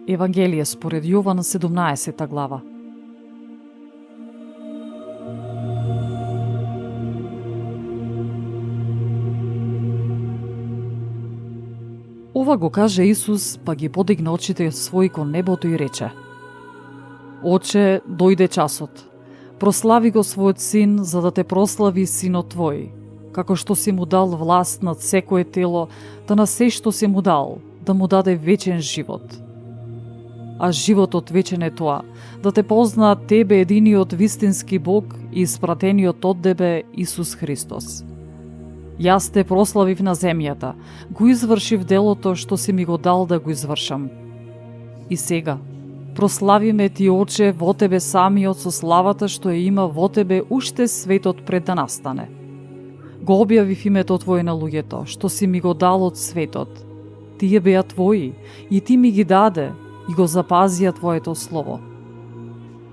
Евангелие според Јован 17 глава. Ова го каже Исус, па ги подигна очите своји кон небото и рече: Оче, дојде часот. Прослави го својот син, за да те прослави синот твој, како што си му дал власт над секое тело, да на се што си му дал, да му даде вечен живот. А животот вечен е тоа, да те познаат тебе единиот вистински Бог и испратениот од тебе Исус Христос. Јас те прославив на земјата, го извршив делото што си ми го дал да го извршам. И сега, прослави ме ти, Оче, во тебе самиот со славата што ја има во тебе уште светот пред да настане. Го објавив името Твое на луѓето, што си ми го дал од светот. Тие беа Твои и Ти ми ги даде и го запазија Твоето слово.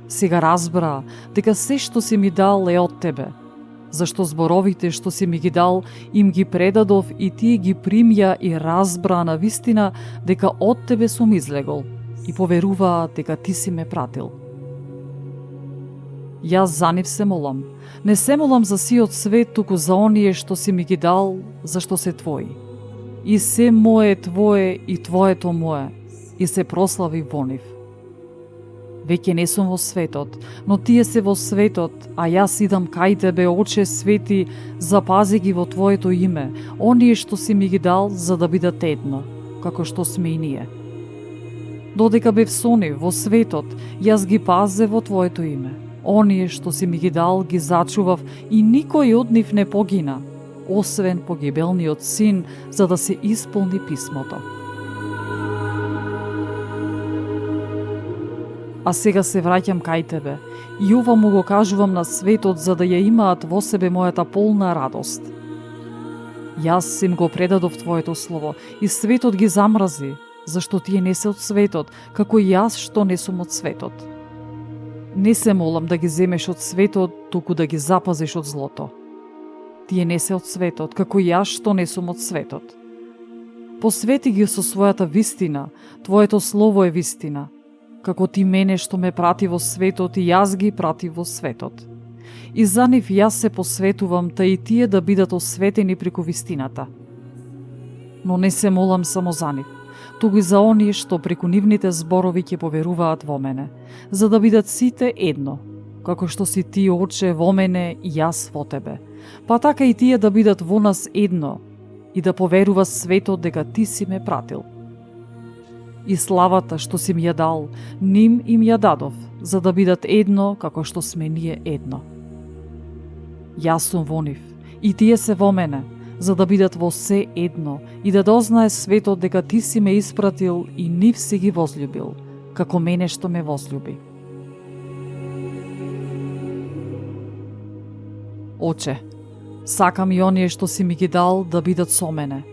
Сега разбра дека се што си ми дал е од Тебе, зашто зборовите што си ми ги дал им ги предадов и Тие ги примја и разбра на вистина дека од Тебе сум излегол и поверуваа дека Ти си ме пратил. Јас за нив се молам. Не се молам за сиот свет, туку за оние што си ми ги дал, зашто се Твои. И се мое е Твое и Твоето мое, и се прослави во нив. Веќе не сум во светот, но Тие се во светот, а јас идам кај Тебе, Оче свети, запази ги во Твоето име, оние што си ми ги дал, за да бидат едно, како што сме и ние. Додека бев со нив во светот, јас ги пазе во Твоето име. Оние што си ми ги дал, ги зачував и никој од нив не погина, освен погибелниот син, за да се исполни писмото. А сега се враќам кај Тебе, и ова му го кажувам на светот, за да ја имаат во себе мојата полна радост. Јас им го предадов Твоето слово, и светот ги замрази, зашто Тие не се од светот, како и јас што не сум од светот. Не се молам да ги земеш од светот, туку да ги запазиш од злото. Тие не се од светот, како и јас што не сум од светот. Посвети ги со својата вистина, Твоето слово е вистина. Како Ти мене што ме прати во светот и јас ги прати во светот. И за нив јас се посветувам, та и тие да бидат осветени преку вистината. Но не се молам само за нив, туку и за оние што преку нивните зборови ќе поверуваат во мене, за да бидат сите едно, како што си Ти, Оче, во мене и јас во Тебе, па така и тие да бидат во нас едно и да поверува светот дека Ти си ме пратил. И славата што си ми ја дал, ним им ја дадов, за да бидат едно како што сме ние едно. Јас сум во нив, и тие се во мене, за да бидат во се едно и да дознае светот дека Ти си ме испратил и нив си ги возлюбил, како мене што ме возлюби. Оче, сакам и оние што си ми ги дал да бидат со мене,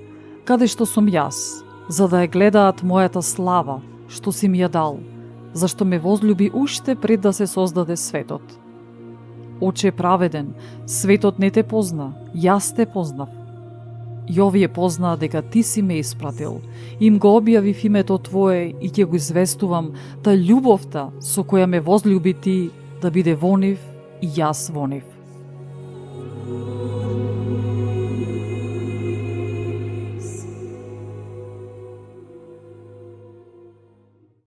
каде што сум јас, за да ја гледаат мојата слава, што си ми ја дал, зашто ме возлюби уште пред да се создаде светот. Оче праведен, светот не те позна, јас те познав. И овие познаа дека Ти си ме испратил, им го објавив името Твое и ќе го известувам, та љубовта со која ме возлюби Ти да биде во нив и јас во нив.